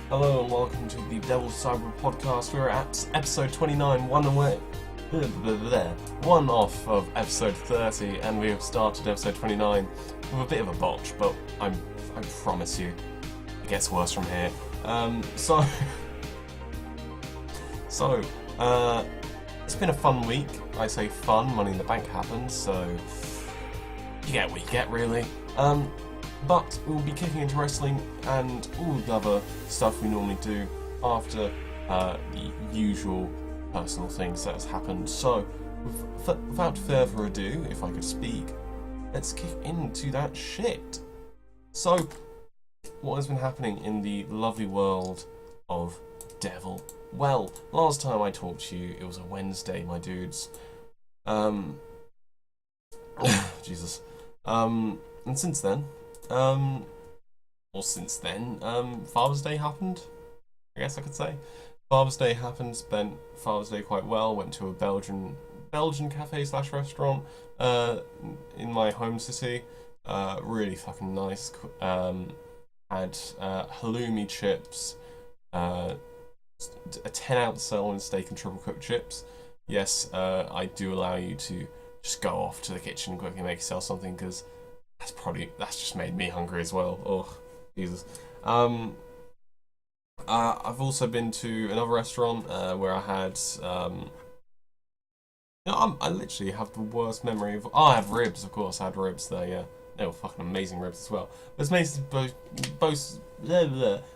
Hello and welcome to the Devil Cyborg Podcast. We're at episode 29, one off of episode 30, and we have started episode 29 with a bit of a botch, but I promise you, it gets worse from here. It's been a fun week. I say fun, Money in the Bank happens, so you get what you get, really. But we'll be kicking into wrestling and all the other stuff we normally do after the usual personal things that has happened. So, without further ado, if I could speak, let's kick into that shit. So, what has been happening in the lovely world of Devil? Well, last time I talked to you, it was a Wednesday, my dudes. Jesus. And since then, Father's Day happened, I guess I could say. Father's Day happened, spent Father's Day quite well, went to a Belgian cafe / restaurant in my home city. Really fucking nice. Had halloumi chips, a 10-ounce sirloin steak and triple cooked chips. Yes, I do allow you to just go off to the kitchen and quickly make yourself something, because that's just made me hungry as well. Oh, Jesus. I've also been to another restaurant where I had, I literally have the worst memory of. Oh, I had ribs, of course. I had ribs there. Yeah, they were fucking amazing ribs as well. But it's basically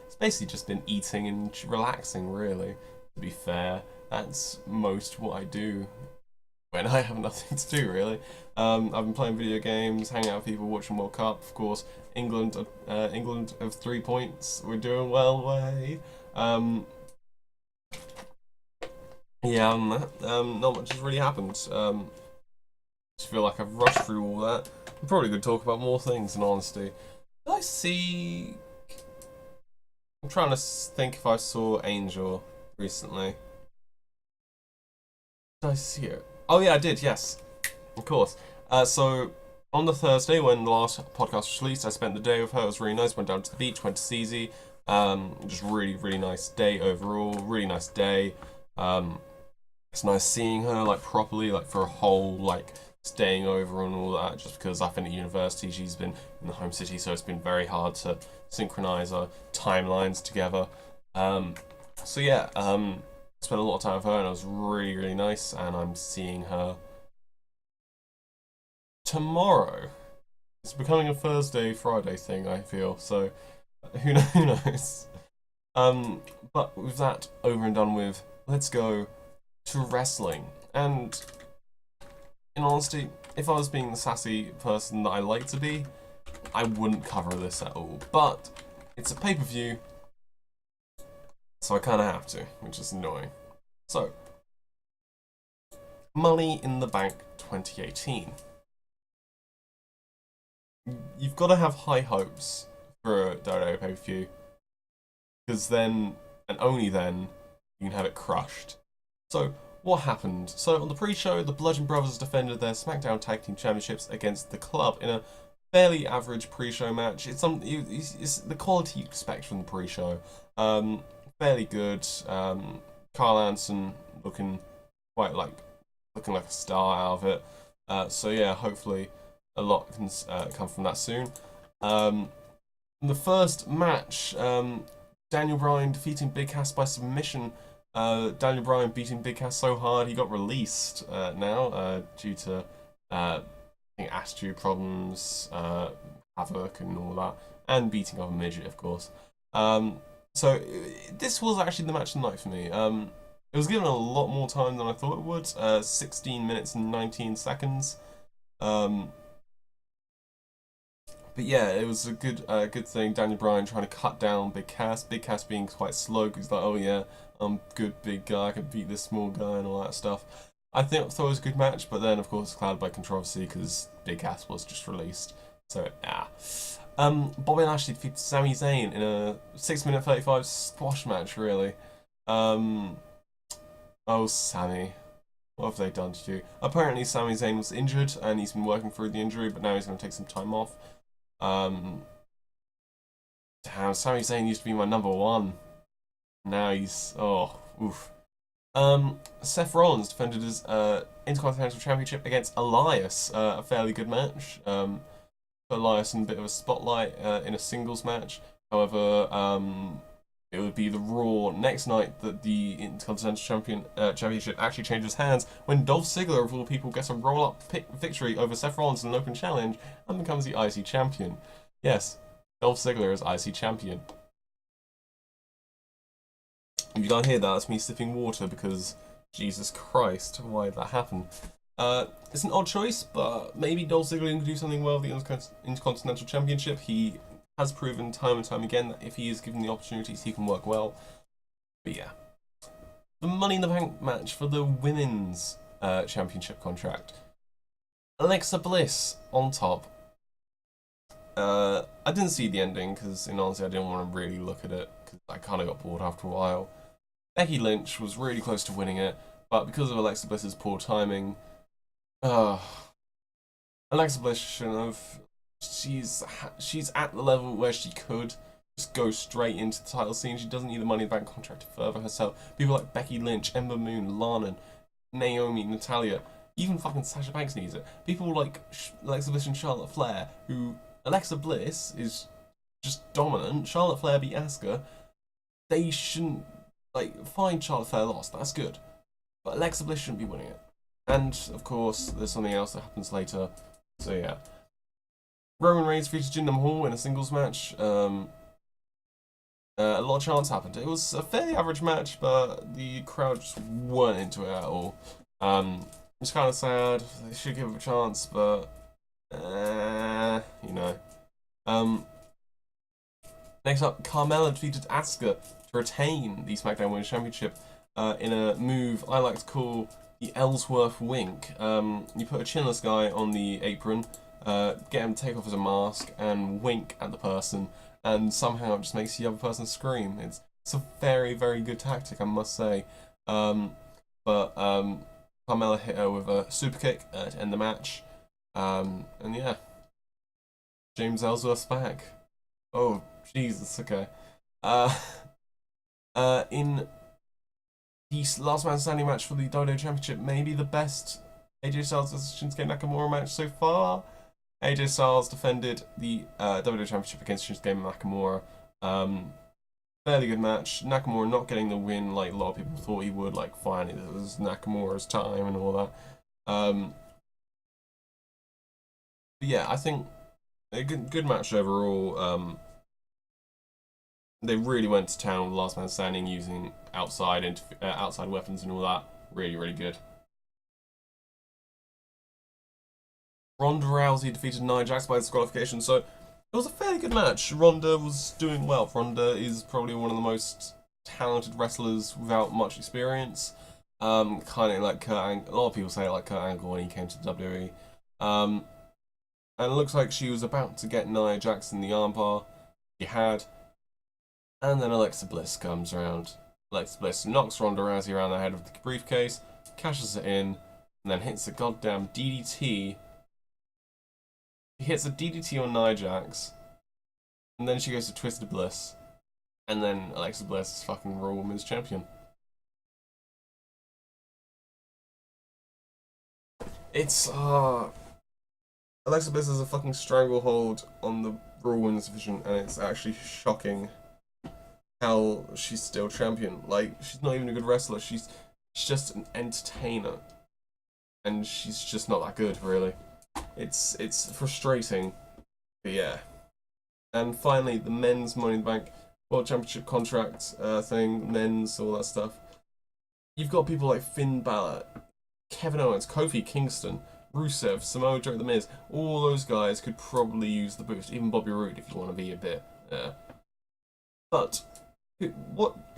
It's basically just been eating and relaxing, really. To be fair, that's most what I do when I have nothing to do, really. I've been playing video games, hanging out with people, watching World Cup, of course. England of 3 points. We're doing well, way. Not much has really happened. Just feel like I've rushed through all that. I'm probably going to talk about more things, in honesty. Did I see... I'm trying to think if I saw Angel recently. Did I see it? Oh yeah, I did, yes. Of course. So, on the Thursday, when the last podcast was released, I spent the day with her. It was really nice. Went down to the beach, went to CZ. Just really, really nice day overall. Really nice day. It's nice seeing her, like, properly, like, for a whole, like, staying over and all that. Just because I've been at university, she's been in the home city, so it's been very hard to synchronize our timelines together. Spent a lot of time with her, and it was really, really nice, and I'm seeing her tomorrow. It's becoming a Thursday, Friday thing, I feel, so who knows. But with that over and done with, let's go to wrestling. And in honesty, if I was being the sassy person that I like to be, I wouldn't cover this at all. But it's a pay-per-view, so I kind of have to, which is annoying. So, Money in the Bank 2018. You've got to have high hopes for a Dodo pay-per-view, because then, and only then, you can have it crushed. So, what happened? So, on the pre-show, the Bludgeon Brothers defended their SmackDown Tag Team Championships against the Club in a fairly average pre-show match. It's the quality you expect from the pre-show. Fairly good. Carl Anderson looking like a star out of it. Hopefully a lot can come from that soon. In the first match, Daniel Bryan defeating Big Cass by submission. Daniel Bryan beating Big Cass so hard he got released now due to I think attitude problems, Havoc and all that, and beating up a midget, of course. So this was actually the match of the night for me. It was given a lot more time than I thought it would. 16 minutes and 19 seconds. But yeah, it was a good thing. Daniel Bryan trying to cut down Big Cass. Big Cass being quite slow because he's like, oh yeah, I'm good big guy, I can beat this small guy and all that stuff. I thought it was a good match, but then of course clouded by controversy because Big Cass was just released. So yeah. Bobby Lashley defeated Sami Zayn in a 6-minute 35 squash match, really. Oh, Sami. What have they done to you? Apparently Sami Zayn was injured and he's been working through the injury, but now he's going to take some time off. Damn, Sami Zayn used to be my number one. Nice. Oh, oof. Seth Rollins defended his Intercontinental Championship against Elias. A fairly good match. Put Elias in a bit of a spotlight in a singles match. However, it would be the Raw next night that the Intercontinental Championship actually changes hands when Dolph Ziggler, of all people, gets a roll-up victory over Seth Rollins in an open challenge and becomes the IC champion. Yes, Dolph Ziggler is IC champion. If you can't hear that, that's me sipping water because, Jesus Christ, why did that happen? It's an odd choice, but maybe Dolph Ziggler can do something well with the Intercontinental Championship. He has proven time and time again that if he is given the opportunities, he can work well. But yeah. The Money in the Bank match for the Women's Championship contract. Alexa Bliss on top. I didn't see the ending because, in honesty, I didn't want to really look at it because I kind of got bored after a while. Becky Lynch was really close to winning it, but because of Alexa Bliss's poor timing, Alexa Bliss shouldn't have. She's at the level where she could just go straight into the title scene. She doesn't need the Money in the Bank contract to further herself. People like Becky Lynch, Ember Moon, Lana, Naomi, Natalya, even fucking Sasha Banks needs it. People like Alexa Bliss and Charlotte Flair, who Alexa Bliss is just dominant. Charlotte Flair beat Asuka. They shouldn't, fine, Charlotte Flair lost, that's good. But Alexa Bliss shouldn't be winning it. And, of course, there's something else that happens later. So, yeah. Roman Reigns defeated Jinder Mahal in a singles match. A lot of chants happened. It was a fairly average match, but the crowd just weren't into it at all. It's kind of sad. They should give it a chance, but you know. Next up, Carmella defeated Asuka to retain the SmackDown Women's Championship in a move I like to call the Ellsworth wink. You put a chinless guy on the apron, get him to take off his mask, and wink at the person, and somehow it just makes the other person scream. It's a very, very good tactic, I must say. But Carmella hit her with a super kick to end the match. And yeah, James Ellsworth's back. Oh, Jesus, okay. In the last man standing match for the WWE Championship, maybe the best AJ Styles vs Shinsuke Nakamura match so far. AJ Styles defended the WWE Championship against Shinsuke Nakamura. Fairly good match. Nakamura not getting the win like a lot of people thought he would. Like, finally, it was Nakamura's time and all that. But yeah, I think a good match overall. They really went to town with the last man standing using outside weapons and all that. Really, really good. Ronda Rousey defeated Nia Jax by disqualification, so it was a fairly good match. Ronda was doing well. Ronda is probably one of the most talented wrestlers without much experience. Kind of like Kurt Angle. A lot of people say like Kurt Angle when he came to WWE. And it looks like she was about to get Nia Jax in the armbar. She had. And then Alexa Bliss comes around. Alexa Bliss knocks Ronda Rousey around the head of the briefcase, cashes it in, and then hits a goddamn DDT. He hits a DDT on Nia Jax, and then she goes to Twisted Bliss, and then Alexa Bliss is fucking Raw Women's Champion. It's, Alexa Bliss has a fucking stranglehold on the Raw Women's division, and it's actually shocking how she's still champion. Like, she's not even a good wrestler, she's just an entertainer. And she's just not that good, really. It's frustrating, but yeah. And finally, the men's Money in the Bank World Championship contract thing, men's, all that stuff. You've got people like Finn Balor, Kevin Owens, Kofi Kingston, Rusev, Samoa Joe, The Miz. All those guys could probably use the boost. Even Bobby Roode, if you want to be a bit. But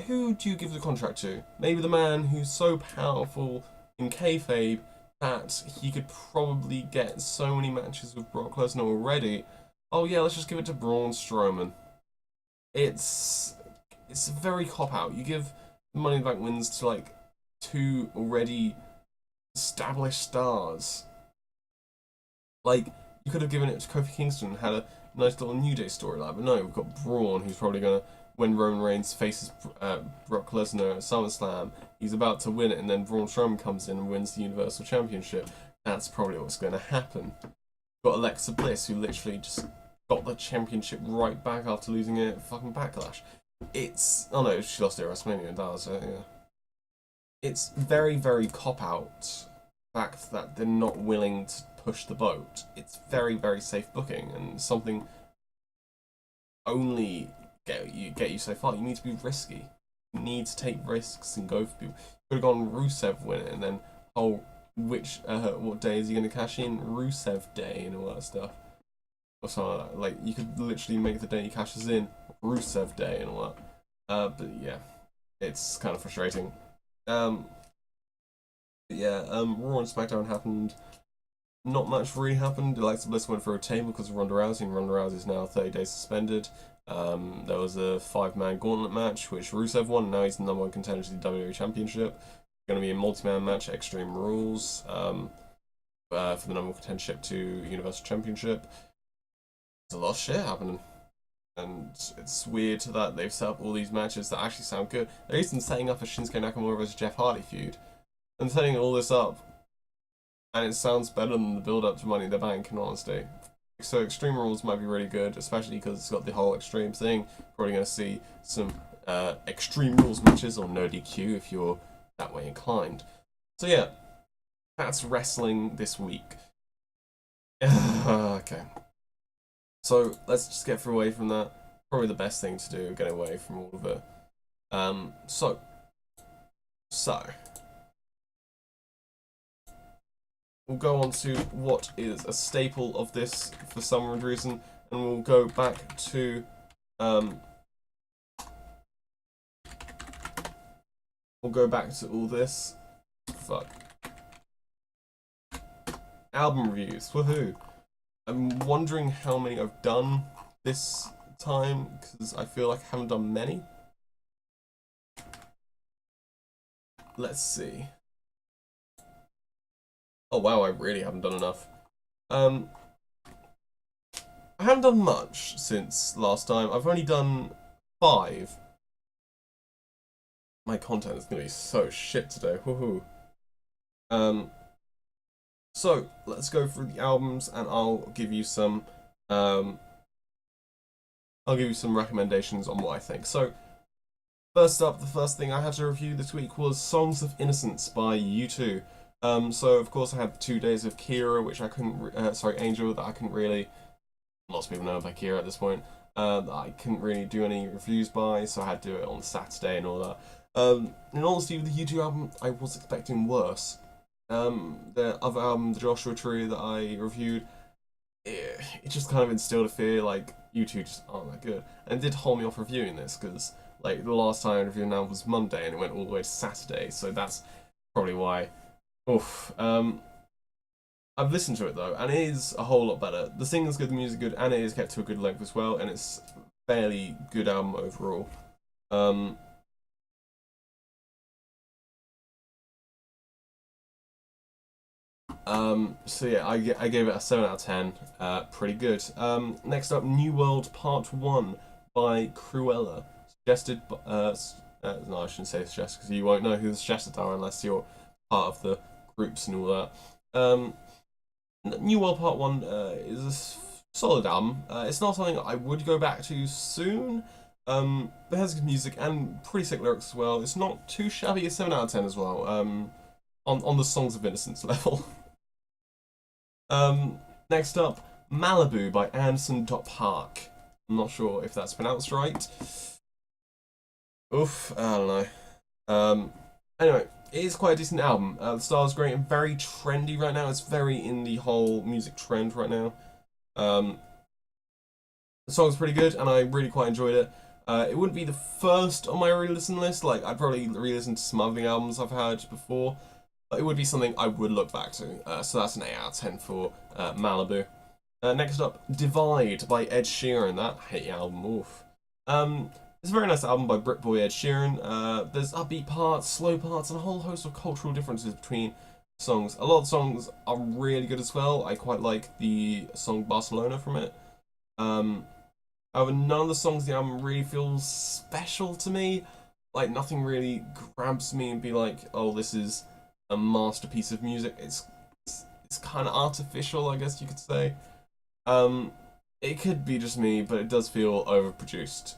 who do you give the contract to? Maybe the man who's so powerful in kayfabe that he could probably get so many matches with Brock Lesnar already. Oh yeah, let's just give it to Braun Strowman. It's a very cop-out. You give the Money in the Bank wins to like two already established stars. Like, you could have given it to Kofi Kingston and had a nice little New Day storyline, but no, we've got Braun, who's probably going to when Roman Reigns faces Brock Lesnar at SummerSlam, he's about to win it, and then Braun Strowman comes in and wins the Universal Championship. That's probably what's going to happen. Got Alexa Bliss, who literally just got the championship right back after losing it at fucking Backlash. Oh no, she lost it at WrestleMania in Dallas, yeah. It's very, very cop-out fact that they're not willing to push the boat. It's very, very safe booking, and something only get you so far. You need to be risky. You need to take risks and go for people. You could have gone Rusev win it, and then what day is he going to cash in? Rusev Day and all that stuff, or something like that. Like, you could literally make the day he cashes in Rusev Day and all that. But yeah, it's kind of frustrating. Raw and SmackDown happened. Not much really happened. Alexa Bliss went for a table because of Ronda Rousey, and Ronda Rousey is now 30 days suspended. There was a 5-man gauntlet match, which Rusev won. Now he's the number 1 contender to the WWE Championship. It's going to be a multi-man match, Extreme Rules, for the number 1 contendership to Universal Championship. There's a lot of shit happening. And it's weird that they've set up all these matches that actually sound good. They're even setting up a Shinsuke Nakamura versus Jeff Hardy feud. And setting all this up, and it sounds better than the build-up to Money in the Bank, in honesty. So Extreme Rules might be really good, especially because it's got the whole Extreme thing. Probably going to see some Extreme Rules matches on No DQ if you're that way inclined. So yeah, that's wrestling this week. Okay. So let's just get away from that. Probably the best thing to do, get away from all of it. So we'll go on to what is a staple of this for some reason, and we'll go back to all this. Fuck. Album reviews. Woohoo! I'm wondering how many I've done this time, because I feel like I haven't done many. Let's see. Oh wow, I really haven't done enough. I haven't done much since last time. I've only done 5. My content is gonna be so shit today. Woohoo. So let's go through the albums, and I'll give you some recommendations on what I think. So first up, the first thing I had to review this week was Songs of Innocence by U2. So of course I had 2 days of Kira, which I couldn't, Angel, that I couldn't really, lots of people know about Kira at this point, that I couldn't really do any reviews by, so I had to do it on Saturday and all that. In honesty, with the U2 album, I was expecting worse. The other album, the Joshua Tree, that I reviewed, it just kind of instilled a fear, like, U2 just aren't that good. And it did hold me off reviewing this, because, like, the last time I reviewed an album was Monday, and it went all the way to Saturday, so that's probably why. Oof. I've listened to it though, and it is a whole lot better. The singing's good, the music's good, and it is kept to a good length as well, and it's a fairly good album overall. So yeah, I gave it a 7 out of 10. Pretty good. Next up, New World Part 1 by Cruella. Suggested, no, I shouldn't say suggested, because you won't know who the suggested are unless you're part of the groups and all that. New World Part 1 is a solid album. It's not something I would go back to soon. It has good music and pretty sick lyrics as well. It's not too shabby, a 7 out of 10 as well. On the Songs of Innocence level. Next up, Malibu by Anderson .Park. I'm not sure if that's pronounced right. Oof, I don't know. Anyway, it is quite a decent album. The style is great and very trendy right now. It's very in the whole music trend right now. The song's pretty good, and I really quite enjoyed it. It wouldn't be the first on my re-listen list. Like, I'd probably re-listen to some other albums I've had before, but it would be something I would look back to. So that's an 8 out of 10 for Malibu. Next up, Divide by Ed Sheeran. That hit album, oof. It's a very nice album by Britboy Ed Sheeran. There's upbeat parts, slow parts, and a whole host of cultural differences between songs. A lot of songs are really good as well. I quite like the song Barcelona from it. However, none of the songs on the album really feel special to me. Like, nothing really grabs me and be like, oh, this is a masterpiece of music. It's kind of artificial, I guess you could say. It could be just me, but it does feel overproduced.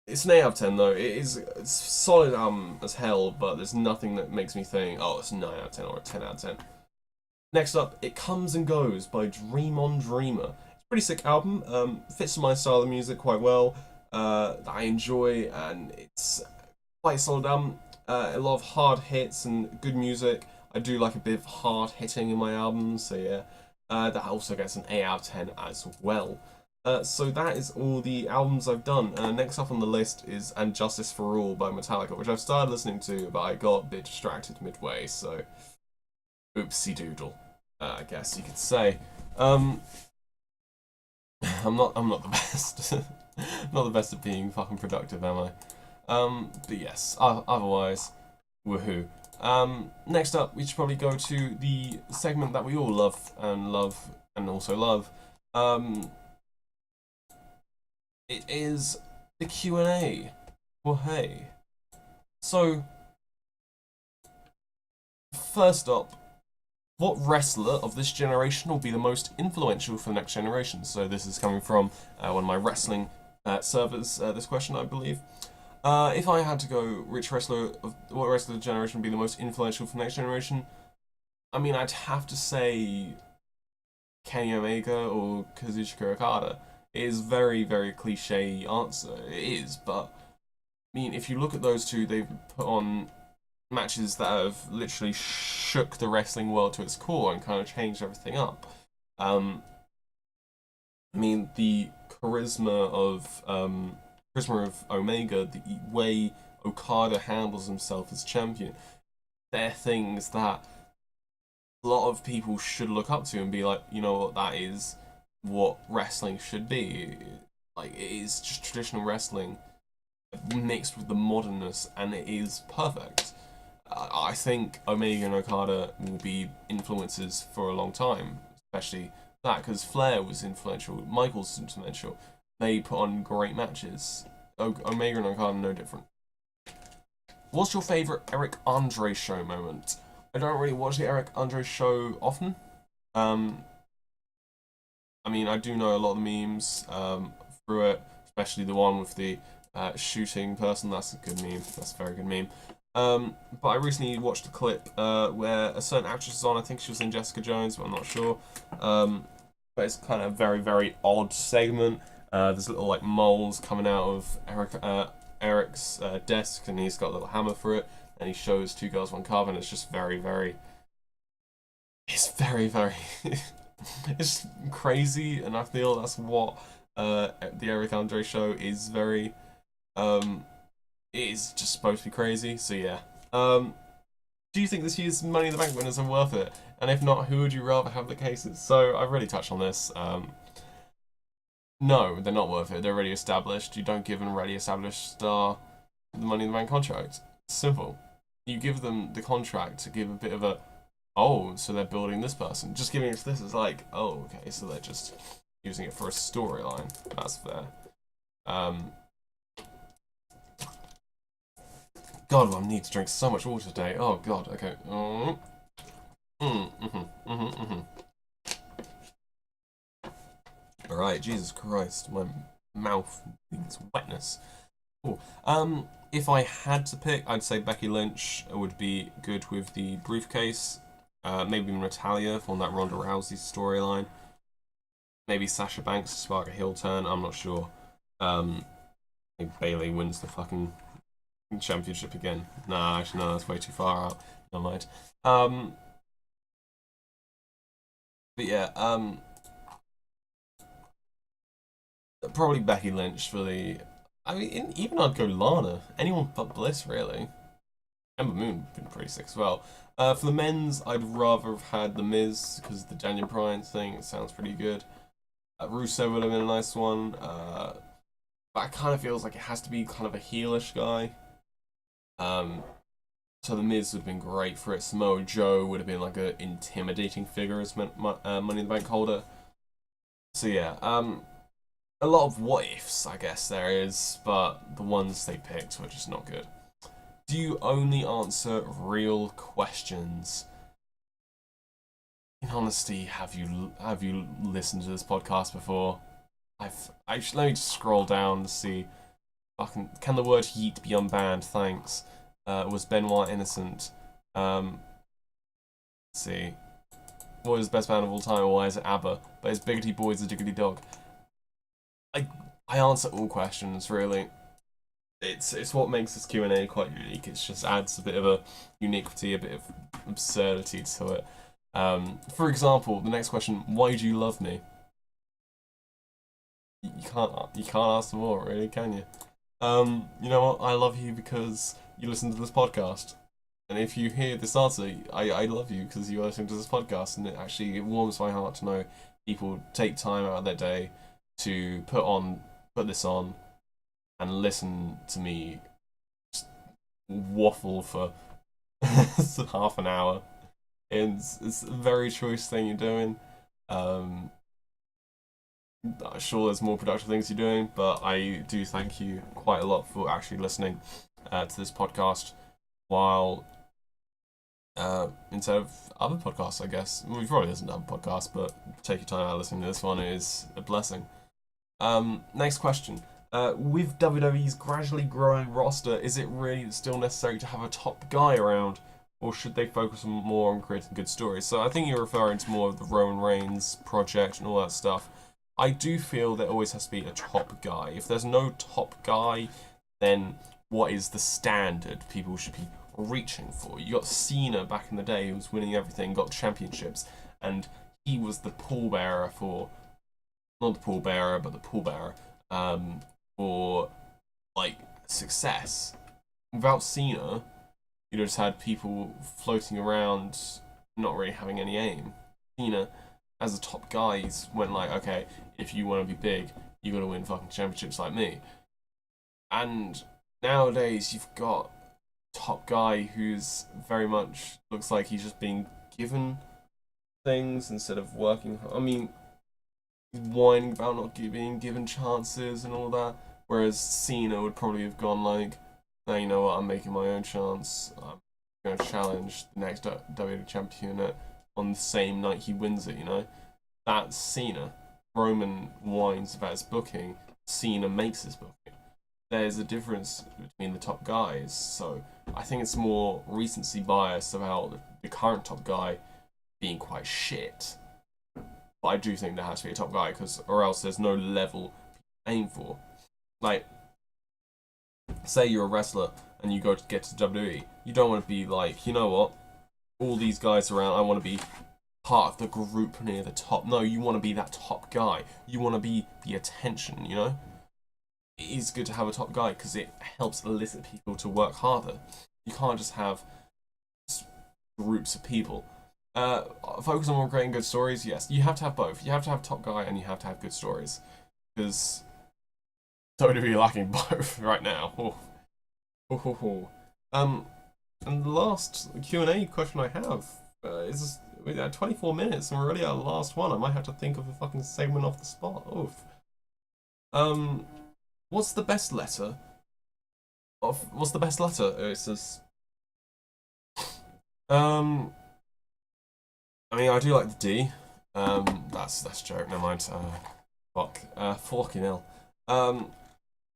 It's an 8 out of 10 though. It's a solid album as hell, but there's nothing that makes me think, oh, it's a 9 out of 10 or a 10 out of 10. Next up, It Comes and Goes by Dream on Dreamer. It's a pretty sick album. Fits my style of music quite well. That I enjoy, and it's quite a solid album. A lot of hard hits and good music. I do like a bit of hard hitting in my albums, so yeah. That also gets an 8 out of 10 as well. So that is all the albums I've done. Next up on the list is And Justice for All by Metallica, which I've started listening to, but I got a bit distracted midway, so oopsie doodle, I guess you could say. I'm not the best. Not the best at being fucking productive, am I? But yes, otherwise, woohoo. Next up, we should probably go to the segment that we all love and also love. It is the Q&A. Well, hey. So, first up, what wrestler of this generation will be the most influential for the next generation? So this is coming from one of my wrestling servers, this question, I believe. If I had to go, what wrestler of the generation would be the most influential for the next generation? I mean, I'd have to say Kenny Omega or Kazuchika Okada. It is very, very cliche answer. It is, but I mean, if you look at those two, they've put on matches that have literally shook the wrestling world to its core and kind of changed everything up. I mean, the charisma of Omega, the way Okada handles himself as champion, they're things that a lot of people should look up to and be like, you know what, that is what wrestling should be. Like, it is just traditional wrestling mixed with the modernness, and it is perfect. I think Omega and Okada will be influences for a long time, especially that because Flair was influential, Michaels was influential. They put on great matches. Omega and Okada no different. What's your favourite Eric Andre show moment? I don't really watch the Eric Andre show often. I mean, I do know a lot of the memes through it, especially the one with the shooting person. That's a good meme. That's a very good meme. But I recently watched a clip where a certain actress is on. I think she was in Jessica Jones, but I'm not sure. But it's kind of a very, very odd segment. There's little like moles coming out of Eric's desk, and he's got a little hammer for it, and he shows Two Girls, One Cup, and it's just very, very... It's very, very... It's crazy, and I feel that's what the Eric Andre show is very... It is just supposed to be crazy, so yeah. Do you think this year's Money in the Bank winners are worth it? And if not, who would you rather have the cases? So I've already touched on this. No, they're not worth it. They're already established. You don't give an already established star the Money in the Bank contract. It's simple. You give them the contract to give a bit of a, oh, so they're building this person. Just giving it to this is like, oh, okay, so they're just using it for a storyline. That's fair. God, I need to drink so much water today. Oh, God, okay. Alright, Jesus Christ, my mouth needs wetness. Cool. If I had to pick, I'd say Becky Lynch would be good with the briefcase. Maybe Natalia from that Ronda Rousey storyline. Maybe Sasha Banks to spark a heel turn, I'm not sure. I think Bayley wins the fucking championship again. Nah, actually, no, that's way too far out. Never mind. But yeah, probably Becky Lynch for the... I mean, even I'd go Lana. Anyone but Bliss, really. Ember Moon been pretty sick as well. For the men's, I'd rather have had The Miz, because the Daniel Bryan thing, it sounds pretty good. Rusev would have been a nice one. But it kind of feels like it has to be kind of a heelish guy. So The Miz would have been great for it. Samoa Joe would have been like an intimidating figure as Money in the Bank holder. So yeah, a lot of what ifs, I guess there is, but the ones they picked were just not good. Do you only answer real questions? In honesty, have you listened to this podcast before? Let me just scroll down to see. Can the word yeet be unbanned? Thanks. Was Benoit innocent? Let's see. What is the best band of all time? Why is it ABBA? But his Biggity Boy's a Diggity Dog. I answer all questions, really. It's what makes this Q&A quite unique. It just adds a bit of a uniquity, a bit of absurdity to it. For example, the next question: why do you love me? You can't ask more, really, can you? You know what? I love you because you listen to this podcast. And if you hear this answer, I love you because you are listening to this podcast, and it warms my heart to know people take time out of their day to put this on and listen to me just waffle for half an hour. It's a very choice thing you're doing. Sure, there's more productive things you're doing, but I do thank you quite a lot for actually listening to this podcast while instead of other podcasts, I guess. Well, you've probably listened to other podcasts, but take your time out listening to this one is a blessing. Next question. With WWE's gradually growing roster, is it really still necessary to have a top guy around, or should they focus more on creating good stories? So I think you're referring to more of the Roman Reigns project and all that stuff. I do feel there always has to be a top guy. If there's no top guy, then what is the standard people should be reaching for? You got Cena back in the day, who was winning everything, got championships, and he was the pallbearer for, not the pallbearer, but the pallbearer for like success. Without Cena, you just had people floating around, not really having any aim. Cena, as a top guy, went like, okay, if you want to be big, you got to win fucking championships like me. And nowadays, you've got top guy who's very much looks like he's just being given things instead of working. I mean, he's whining about not being given chances and all that. Whereas Cena would probably have gone like, now you know what, I'm making my own chance. I'm going to challenge the next WWE champion on the same night he wins it, you know? That's Cena. Roman whines about his booking. Cena makes his booking. There's a difference between the top guys, so I think it's more recency bias about the current top guy being quite shit. But I do think there has to be a top guy, or else there's no level to aim for. Like, say you're a wrestler and you get to WWE, you don't want to be like, you know what, all these guys around, I want to be part of the group near the top. No, you want to be that top guy. You want to be the attention, you know? It is good to have a top guy because it helps elicit people to work harder. You can't just have groups of people. Focus on more creating good stories, yes. You have to have both. You have to have top guy and you have to have good stories. Because WWE lacking both right now. And the last Q&A question I have is we're at 24 minutes and we're already at the last one. I might have to think of a fucking segment off the spot. Oof. What's the best letter? What's the best letter? It says. I mean, I do like the D. That's a joke. Never mind. Fuck. Fucking hell.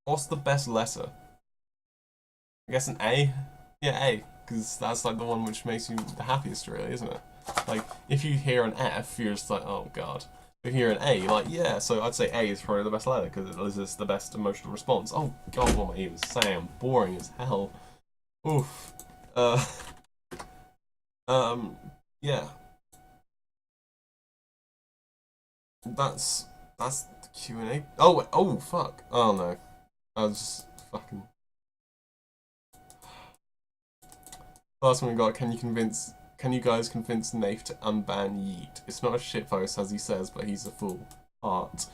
What's the best letter? I guess an A. Yeah, A, because that's like the one which makes you the happiest, really, isn't it? Like, if you hear an F, you're just like, oh god. If you hear an A, like, yeah, so I'd say A is probably the best letter, because it elicits the best emotional response. Oh god, what am I even saying? I'm boring as hell. Oof. Yeah. That's the Q&A. Oh, fuck. Oh no. I was just fucking... Last one we got, can you guys convince Nath to unban Yeet? It's not a shitpost as he says, but he's a fool. Heart.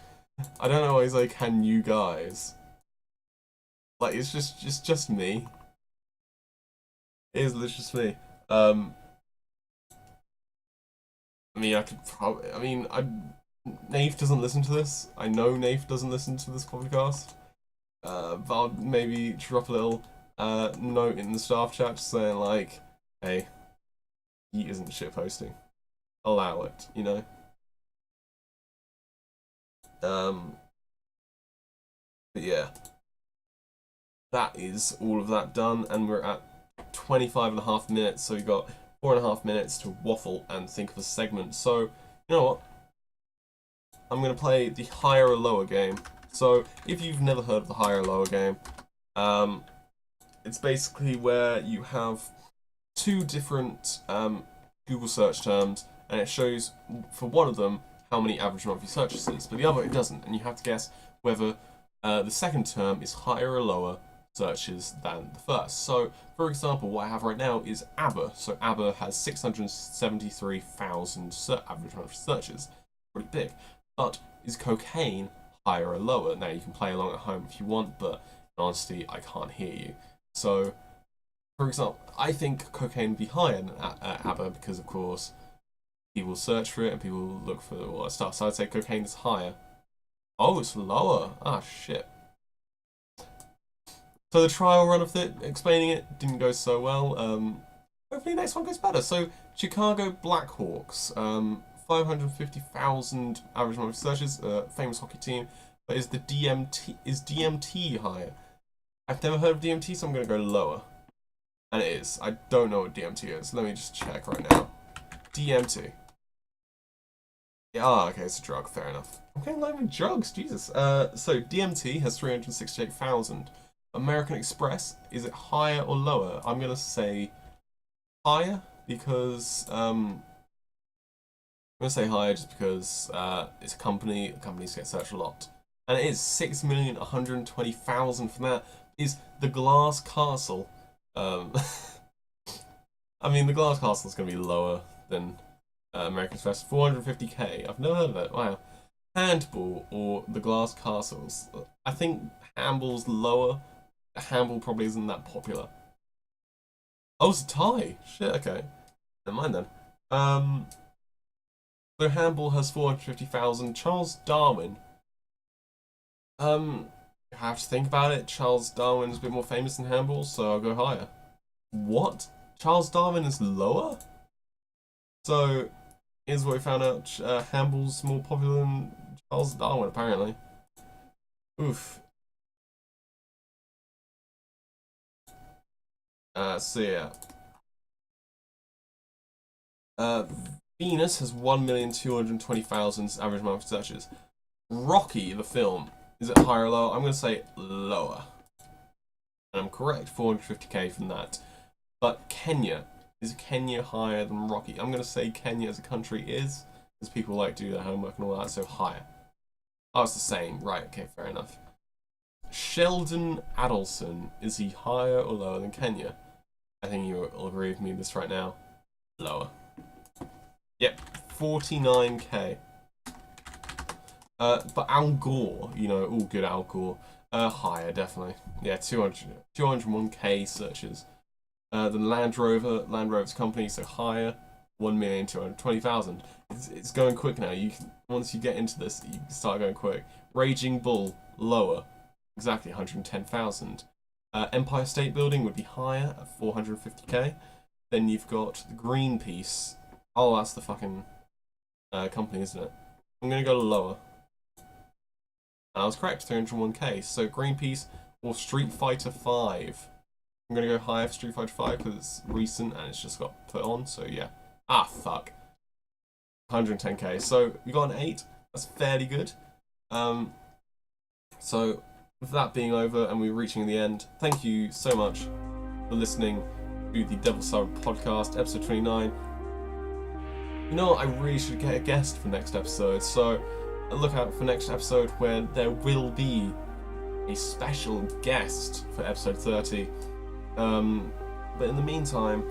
I don't know why he's like, can you guys? Like, it's just me. It is literally just me. I mean, I could probably, Nath doesn't listen to this. I know Nath doesn't listen to this podcast. But I'll maybe drop a little note in the staff chat saying like, hey, he isn't shitposting. Allow it, you know? But yeah. That is all of that done, and we're at 25.5 minutes, so we got 4.5 minutes to waffle and think of a segment. So, you know what? I'm going to play the higher or lower game. So, if you've never heard of the higher or lower game, it's basically where you have two different Google search terms, and it shows for one of them how many average monthly searches is, but the other it doesn't, and you have to guess whether the second term is higher or lower searches than the first. So, for example, what I have right now is ABBA. So ABBA has 673,000 average monthly searches. Pretty big. But is cocaine higher or lower? Now, you can play along at home if you want, but in honesty, I can't hear you. So, for example, I think cocaine would be higher than ABBA because, of course, people search for it and people look for all that stuff. So I'd say cocaine is higher. Oh, it's lower. Ah, shit. So the trial run of it, explaining it, didn't go so well. Hopefully the next one goes better. So Chicago Blackhawks, 550,000 average monthly searches, famous hockey team. But is DMT higher? I've never heard of DMT, so I'm going to go lower. And it is. I don't know what DMT is. Let me just check right now. DMT. Yeah, okay, it's a drug. Fair enough. I'm getting low with drugs, Jesus. So DMT has 368,000. American Express, is it higher or lower? I'm gonna say higher because I'm gonna say higher just because it's a company. Companies get searched a lot, and it is 6,120,000 from that. Is the Glass Castle? I mean, the Glass Castle is gonna be lower than American Express. 450k. I've never heard of it. Wow. Handball or the Glass Castles? I think handball's lower. Handball probably isn't that popular. Oh, it's a tie. Shit, okay. Never mind then. So handball has 450,000. Charles Darwin. I have to think about it. Charles Darwin's a bit more famous than handball, so I'll go higher. What? Charles Darwin is lower? So, here's what we found out. Handball's more popular than Charles Darwin, apparently. Oof. So yeah. Venus has 1,220,000 average monthly searches. Rocky, the film, is it higher or lower? I'm going to say lower. And I'm correct, 450k from that. But Kenya, is Kenya higher than Rocky? I'm going to say Kenya as a country is, because people like to do their homework and all that, so higher. Oh, it's the same. Right, okay, fair enough. Sheldon Adelson, is he higher or lower than Kenya? I think you will agree with me this right now. Lower. Yep, 49k. But Al Gore, you know, all good Al Gore. Higher, definitely. Yeah, 201k searches. The Land Rover's company, so higher, 1,220,000. It's going quick now. You can, once you get into this, you can start going quick. Raging Bull, lower. Exactly, 110,000. Empire State Building would be higher at 450k. Then you've got the Greenpeace. Oh, that's the fucking company, isn't it? I'm gonna go lower. And I was correct, 301k. So Greenpeace or Street Fighter 5. I'm gonna go higher for Street Fighter 5 because it's recent and it's just got put on. So yeah. Ah, fuck. 110k. So we got an 8. That's fairly good. So with that being over and we're reaching the end, thank you so much for listening to the Devil Cyborg Podcast, episode 29. You know what, I really should get a guest for next episode, so look out for next episode where there will be a special guest for episode 30. But in the meantime,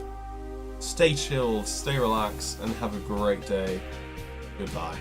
stay chilled, stay relaxed, and have a great day. Goodbye.